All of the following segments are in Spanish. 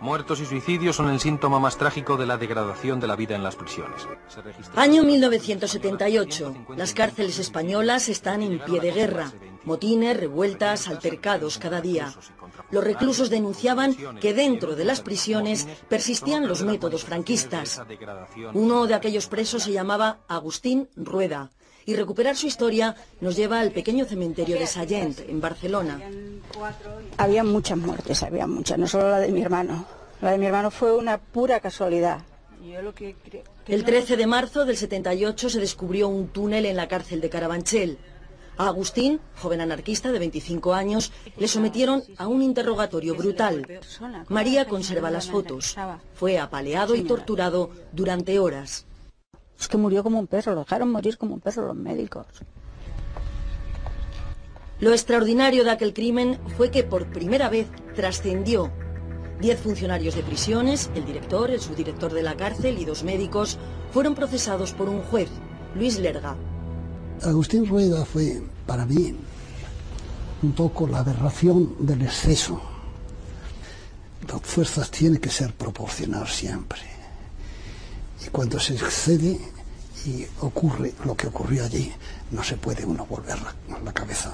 Muertos y suicidios son el síntoma más trágico de la degradación de la vida en las prisiones. Año 1978. Las cárceles españolas están en pie de guerra. Motines, revueltas, altercados cada día. Los reclusos denunciaban que dentro de las prisiones persistían los métodos franquistas. Uno de aquellos presos se llamaba Agustín Rueda. Y recuperar su historia nos lleva al pequeño cementerio de Sallent, en Barcelona. Había muchas muertes, había muchas, no solo la de mi hermano. La de mi hermano fue una pura casualidad. El 13 de marzo del 78 se descubrió un túnel en la cárcel de Carabanchel. A Agustín, joven anarquista de 25 años, le sometieron a un interrogatorio brutal. María conserva las fotos. Fue apaleado y torturado durante horas. Es que murió como un perro, lo dejaron morir como un perro los médicos. Lo extraordinario de aquel crimen fue que por primera vez trascendió. 10 funcionarios de prisiones, el director, el subdirector de la cárcel y 2 médicos fueron procesados por un juez, Luis Lerga. Agustín Rueda fue, para mí, un poco la aberración del exceso. Las fuerzas tienen que ser proporcional siempre. Y cuando se excede y ocurre lo que ocurrió allí, no se puede uno volver la cabeza.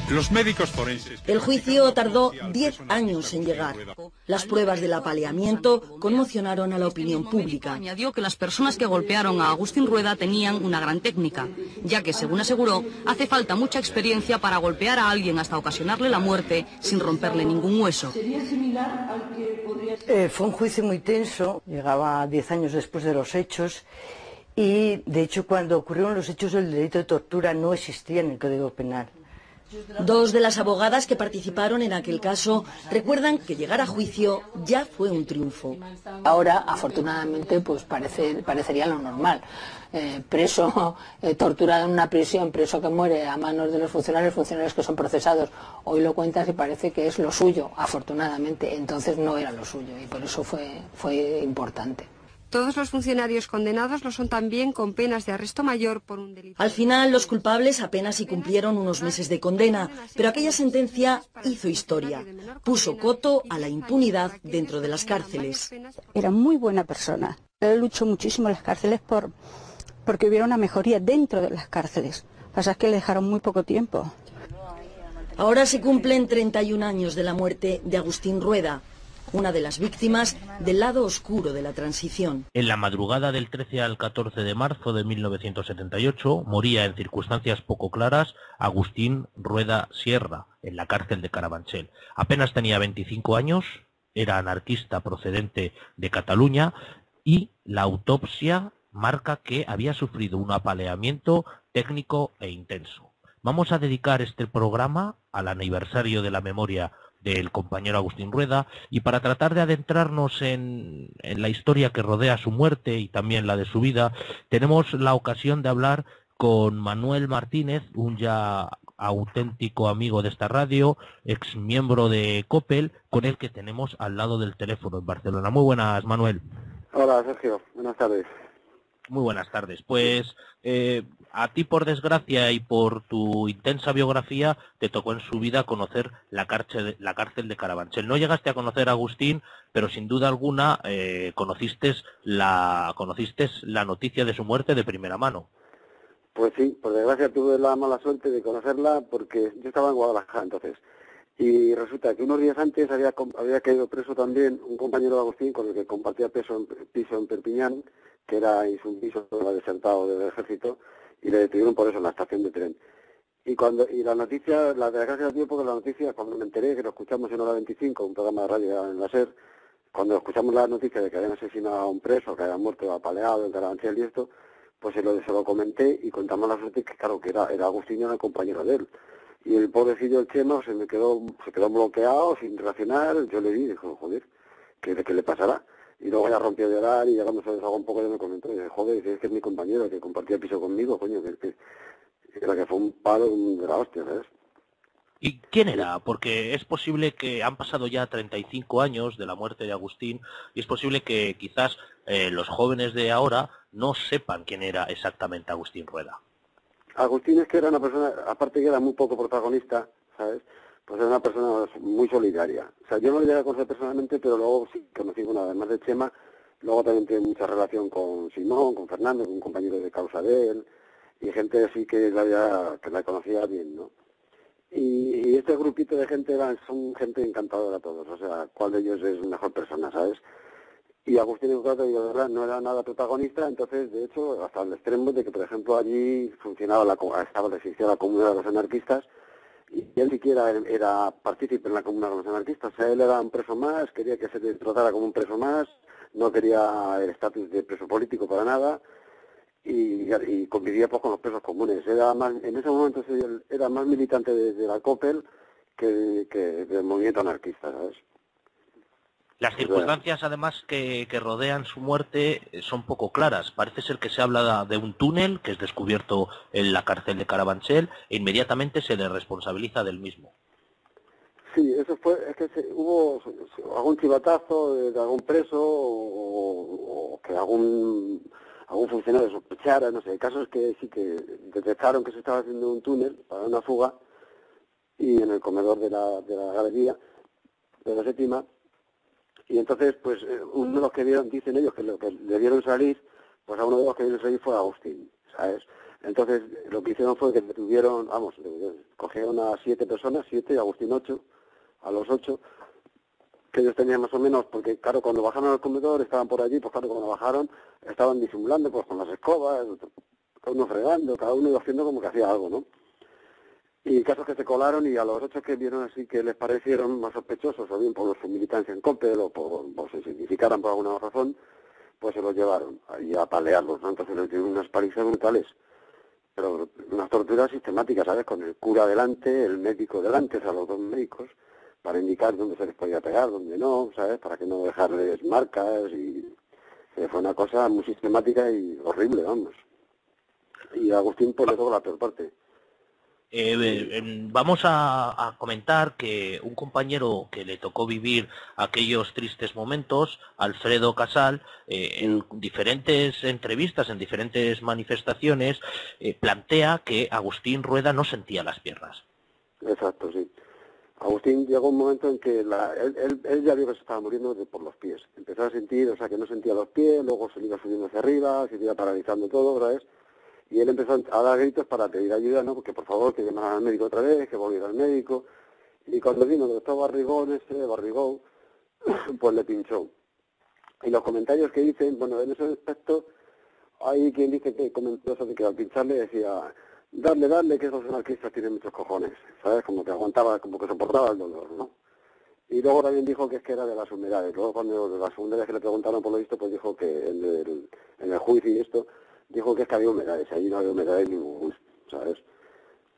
Los médicos forenses... El juicio tardó 10 años en llegar. Las pruebas del apaleamiento conmocionaron a la opinión pública. Añadió que las personas que golpearon a Agustín Rueda tenían una gran técnica, ya que, según aseguró, hace falta mucha experiencia para golpear a alguien hasta ocasionarle la muerte sin romperle ningún hueso. Fue un juicio muy tenso, llegaba 10 años después de los hechos y, de hecho, cuando ocurrieron los hechos el delito de tortura no existía en el Código Penal. 2 de las abogadas que participaron en aquel caso recuerdan que llegar a juicio ya fue un triunfo. Ahora, afortunadamente, pues parecería lo normal. Preso torturado en una prisión, preso que muere a manos de los funcionarios que son procesados. Hoy lo cuentas y parece que es lo suyo, afortunadamente. Entonces no era lo suyo y por eso fue importante. Todos los funcionarios condenados lo son también con penas de arresto mayor por un delito. Al final, los culpables apenas si cumplieron unos meses de condena, pero aquella sentencia hizo historia. Puso coto a la impunidad dentro de las cárceles. Era muy buena persona. Él luchó muchísimo en las cárceles porque hubiera una mejoría dentro de las cárceles. Pasa es que le dejaron muy poco tiempo. Ahora se cumplen 31 años de la muerte de Agustín Rueda, una de las víctimas del lado oscuro de la transición. En la madrugada del 13 al 14 de marzo de 1978 moría en circunstancias poco claras Agustín Rueda Sierra, en la cárcel de Carabanchel. Apenas tenía 25 años, era anarquista procedente de Cataluña y la autopsia marca que había sufrido un apaleamiento técnico e intenso. Vamos a dedicar este programa al aniversario de la memoria del compañero Agustín Rueda, y para tratar de adentrarnos en la historia que rodea su muerte y también la de su vida, tenemos la ocasión de hablar con Manuel Martínez, un ya auténtico amigo de esta radio, ex miembro de COPEL, con el que tenemos al lado del teléfono en Barcelona. Muy buenas, Manuel. Hola, Sergio. Buenas tardes. Muy buenas tardes. Pues a ti, por desgracia, y por tu intensa biografía, te tocó en su vida conocer la cárcel de Carabanchel. No llegaste a conocer a Agustín, pero sin duda alguna conociste la noticia de su muerte de primera mano. Pues sí, por desgracia tuve la mala suerte de conocerla porque yo estaba en Guadalajara entonces. Y resulta que unos días antes había caído preso también un compañero de Agustín con el que compartía piso en Perpiñán, que era insubmiso, era desertado del ejército, y le detuvieron por eso en la estación de tren. Y la noticia, la desgracia del tiempo, que la noticia, cuando me enteré, que lo escuchamos en Hora 25, un programa de radio en la SER, cuando escuchamos la noticia de que habían asesinado a un preso, que había muerto apaleado en Carabanchel y esto, pues se lo comenté y contamos la suerte que, claro, que era Agustín y era el compañero de él. Y el pobrecillo, el Cheno, se quedó bloqueado, sin reaccionar. Yo le dijo, joder, ¿qué le pasará? Y luego ya rompió a llorar y ya cuando se desahogó un poco ya me comentó, y dije, joder, es que es mi compañero, que compartía piso conmigo, coño, que fue un palo de la hostia, ¿sabes? ¿Y quién era? Porque es posible que han pasado ya 35 años de la muerte de Agustín y es posible que quizás los jóvenes de ahora no sepan quién era exactamente Agustín Rueda. Agustín es que era una persona, aparte que era muy poco protagonista, ¿sabes? pues era una persona muy solidaria. O sea, yo no le llegué a conocer personalmente, pero luego sí conocí, bueno, además de Chema, luego también tuve mucha relación con Simón, con Fernando, con un compañero de causa de él, y gente así que la conocía bien, ¿no? Y este grupito de gente son gente encantadora todos, o sea, cuál de ellos es mejor persona, ¿sabes? Y Agustín Eucrates, de verdad, no era nada protagonista, entonces, de hecho, hasta el extremo de que, por ejemplo, allí existía la comunidad de los anarquistas, y él siquiera era partícipe en la comunidad de los anarquistas. O sea, él era un preso más, quería que se le tratara como un preso más, no quería el estatus de preso político para nada, y convivía pues con los presos comunes. En ese momento él era más militante de la COPEL que del movimiento anarquista, ¿sabes? Las circunstancias, además, que rodean su muerte son poco claras. Parece ser que se habla de un túnel que es descubierto en la cárcel de Carabanchel e inmediatamente se le responsabiliza del mismo. Sí, eso fue, es que hubo algún chivatazo de algún preso o que algún funcionario sospechara, no sé. El caso es que sí que detectaron que se estaba haciendo un túnel para una fuga y en el comedor de la galería de la séptima. Y entonces, pues, uno de los que vieron, dicen ellos, que le vieron salir, pues a uno de los que vieron salir fue a Agustín, ¿sabes? Entonces, lo que hicieron fue que detuvieron, cogieron a 7 personas, 7 y Agustín 8, a los 8, que ellos tenían más o menos, porque claro, cuando bajaron al comedor, estaban por allí, pues claro, cuando bajaron, estaban disimulando, pues con las escobas, cada uno fregando, cada uno haciendo como que hacía algo, ¿no? Y casos que se colaron y a los 8 que vieron así que les parecieron más sospechosos, o bien por su militancia en COPEL o por se significaran por alguna razón, pues se los llevaron ahí a palearlos, ¿no? Entonces les dieron unas palizas brutales, pero unas torturas sistemáticas, ¿sabes? Con el cura delante, el médico delante, o sea, los 2 médicos, para indicar dónde se les podía pegar, dónde no, ¿sabes? Para que no dejarles marcas y fue una cosa muy sistemática y horrible, vamos. Y a Agustín pues le tocó la peor parte. Vamos a comentar que un compañero que le tocó vivir aquellos tristes momentos, Alfredo Casal, en diferentes entrevistas, en diferentes manifestaciones, plantea que Agustín Rueda no sentía las piernas. Exacto, sí. Agustín llegó un momento en que él ya vio que se estaba muriendo por los pies. Empezó a sentir, o sea, que no sentía los pies, luego se le iba subiendo hacia arriba, se iba paralizando todo, ¿sabes? Y él empezó a dar gritos para pedir ayuda, ¿no? Porque por favor, que llamaran al médico otra vez, que volviera al médico. Y cuando vino el doctor Barrigón, pues le pinchó. Y los comentarios que dicen, bueno, en ese aspecto, hay quien dice que comentó eso de que al pincharle decía, darle, que esos anarquistas tienen muchos cojones, ¿sabes? Como que aguantaba, como que soportaba el dolor, ¿no? Y luego también dijo que es que era de las humedades. Luego cuando la segunda vez que le preguntaron por lo visto, pues dijo que en el juicio y esto, dijo que es que había humedades, allí no había humedades ningún, ¿sabes?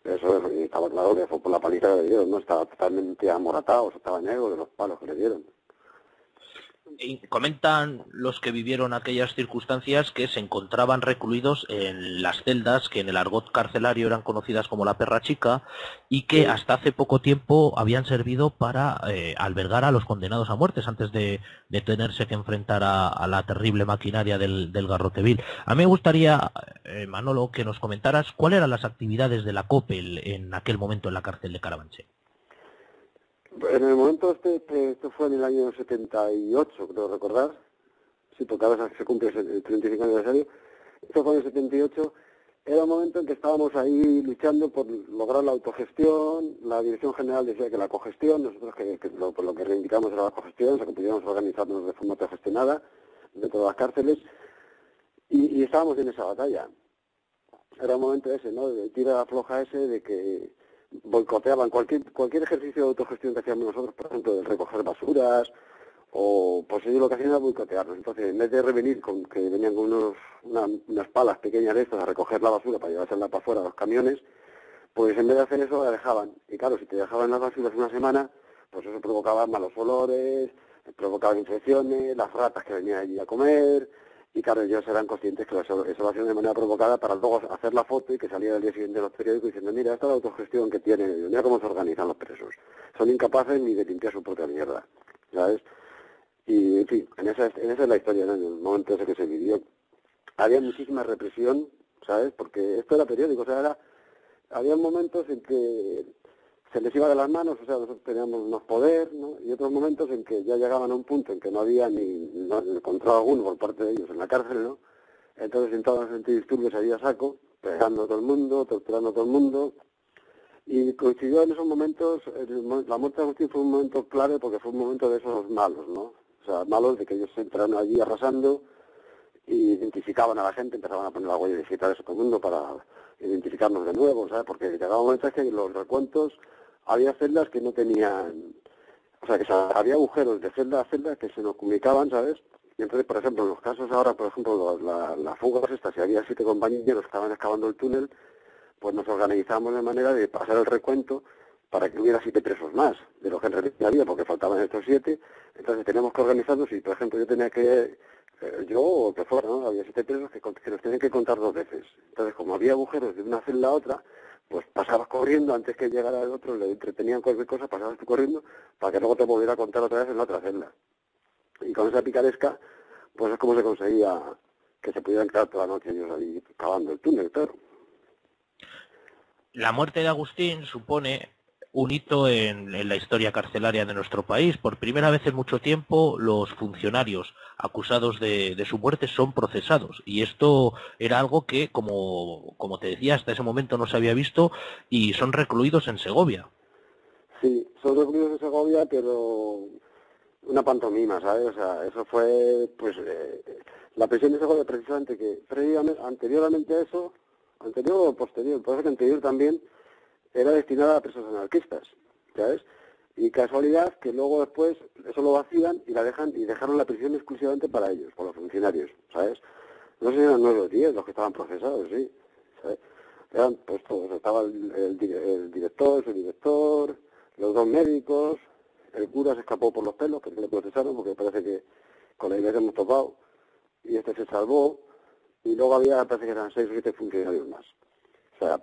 Eso estaba claro que fue por la paliza que le dieron, no estaba totalmente amoratado, estaba negro de los palos que le dieron. Y comentan los que vivieron aquellas circunstancias que se encontraban recluidos en las celdas que en el argot carcelario eran conocidas como la perra chica y que hasta hace poco tiempo habían servido para albergar a los condenados a muertes antes de tenerse que enfrentar a la terrible maquinaria del garrote vil. A mí me gustaría, Manolo, que nos comentaras cuáles eran las actividades de la COPEL en aquel momento en la cárcel de Carabanchel. En el momento esto fue en el año 78, creo recordar, sí, porque ahora se cumple el 35 aniversario, esto fue en el 78, era un momento en que estábamos ahí luchando por lograr la autogestión, la Dirección General decía que la cogestión, nosotros por lo que reivindicamos era la cogestión, o sea que pudiéramos organizarnos de forma autogestionada dentro de las cárceles, y estábamos en esa batalla. Era un momento ese, ¿no?, de tira floja ese, de que boicoteaban cualquier ejercicio de autogestión que hacíamos nosotros, por ejemplo, de recoger basuras, o pues ellos lo que hacían era boicotearnos. Entonces, en vez de revenir con que venían con unas palas pequeñas de estas a recoger la basura para llevársela para afuera a los camiones, pues en vez de hacer eso la dejaban. Y claro, si te dejaban las basuras una semana, pues eso provocaba malos olores, provocaba infecciones, las ratas que venían allí a comer. Y claro, ellos eran conscientes que eso lo hacían de manera provocada para luego hacer la foto y que saliera el día siguiente en los periódicos diciendo, mira, esta es la autogestión que tienen, mira cómo se organizan los presos. Son incapaces ni de limpiar su propia mierda, ¿sabes? Y, en fin, esa es la historia, ¿no? En el momento ese que se vivió. Había muchísima represión, ¿sabes? Porque esto era periódico, o sea, había momentos en que se les iba de las manos, o sea, nosotros teníamos más poder, ¿no? Y otros momentos en que ya llegaban a un punto en que no había ni control alguno por parte de ellos en la cárcel, ¿no? Entonces entraban los antidisturbios ahí a saco, pegando a todo el mundo, torturando a todo el mundo, y coincidió en esos momentos, la muerte de Agustín fue un momento clave porque fue un momento de esos malos, ¿no? O sea, malos de que ellos entraron allí arrasando y identificaban a la gente, empezaban a poner la huella digital de todo el mundo para identificarnos de nuevo, ¿sabes? Porque llegaba un momento en que en los recuentos había celdas que no tenían, o sea, que había agujeros de celda a celda que se nos comunicaban, ¿sabes? Y entonces, por ejemplo, en los casos ahora, por ejemplo, la fuga esta, si había 7 compañeros que estaban excavando el túnel, pues nos organizamos de manera de pasar el recuento para que hubiera 7 presos más de los que en realidad había, porque faltaban estos 7. Entonces teníamos que organizarnos y, por ejemplo, yo tenía que, yo o que fuera, ¿no? Había 7 presos que nos tenían que contar 2 veces. Entonces, como había agujeros de una celda a otra, pues pasabas corriendo antes que llegara el otro, le entretenían cualquier cosa, pasabas tú corriendo para que luego te volviera a contar otra vez en la otra celda. Y con esa picaresca, pues es como se conseguía que se pudieran quedar toda la noche ellos ahí cavando el túnel, claro. La muerte de Agustín supone un hito en la historia carcelaria de nuestro país. Por primera vez en mucho tiempo los funcionarios acusados de su muerte son procesados. Y esto era algo que, como te decía, hasta ese momento no se había visto, y son recluidos en Segovia. Sí, son recluidos en Segovia, pero una pantomima, ¿sabes? O sea, eso fue, pues, la prisión de Segovia, precisamente, que anteriormente a eso, anterior o posterior, puede ser que anterior también, era destinada a presos anarquistas, ¿sabes? Y casualidad que luego después eso lo vacían y dejaron la prisión exclusivamente para ellos, por los funcionarios, ¿sabes? No sé si eran 9 o 10 los que estaban procesados, sí, ¿sabes? Eran pues todos, estaba el director, su director, los 2 médicos, el cura se escapó por los pelos, que se le procesaron porque parece que con la iglesia hemos topado, y este se salvó, y luego parece que eran 6 o 7 funcionarios más. O sea,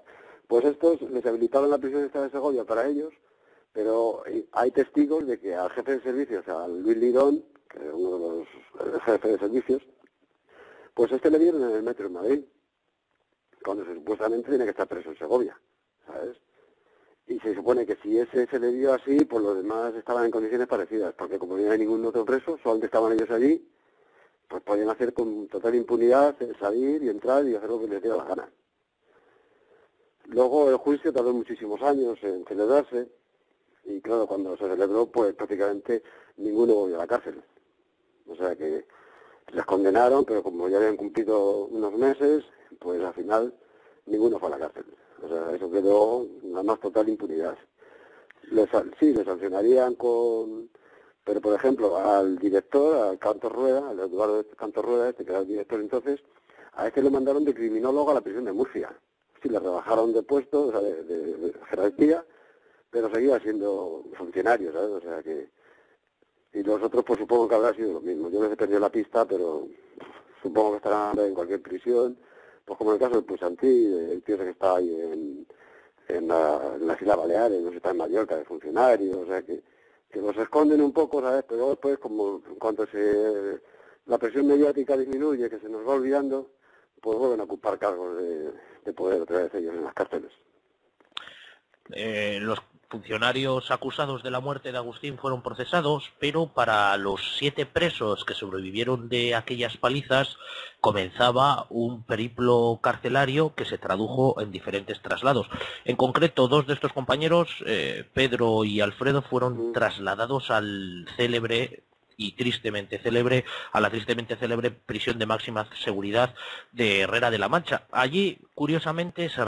pues estos les habilitaron la prisión esta de Segovia para ellos, pero hay testigos de que al jefe de servicios, a Luis Lidón, que es uno de los jefes de servicios, pues le dieron en el metro en Madrid, cuando supuestamente tiene que estar preso en Segovia, ¿sabes? Y se supone que si ese se le dio así, pues los demás estaban en condiciones parecidas, porque como no hay ningún otro preso, solamente estaban ellos allí, pues podían hacer con total impunidad, salir y entrar y hacer lo que les diera la gana. Luego el juicio tardó muchísimos años en celebrarse, y claro, cuando se celebró, pues prácticamente ninguno volvió a la cárcel. O sea que les condenaron, pero como ya habían cumplido unos meses, pues al final ninguno fue a la cárcel. O sea, eso quedó una más total impunidad. Sí, les sancionarían con... Pero, por ejemplo, al director, al Cantos Rueda, al Eduardo Cantos Rueda, que era el director entonces, a le mandaron de criminólogo a la prisión de Murcia. Sí, le rebajaron de puesto, o sea, de jerarquía, pero seguía siendo funcionario, ¿sabes? O sea que... Y los otros, pues supongo que habrá sido lo mismo. Yo les he perdido la pista, pero supongo que estarán en cualquier prisión, pues como en el caso del Puigantí, el tío que está ahí en las Islas Baleares, no sé, está en Mallorca, de funcionario, o sea que los esconden un poco, ¿sabes? Pero después, como en cuanto la presión mediática disminuye, que se nos va olvidando, pues vuelven a ocupar cargos de poder otra vez ellos en las cárceles. Los funcionarios acusados de la muerte de Agustín fueron procesados, pero para los 7 presos que sobrevivieron de aquellas palizas comenzaba un periplo carcelario que se tradujo en diferentes traslados. En concreto, 2 de estos compañeros, Pedro y Alfredo, fueron trasladados al célebre y tristemente célebre, a la tristemente célebre prisión de máxima seguridad de Herrera de la Mancha. Allí, curiosamente, se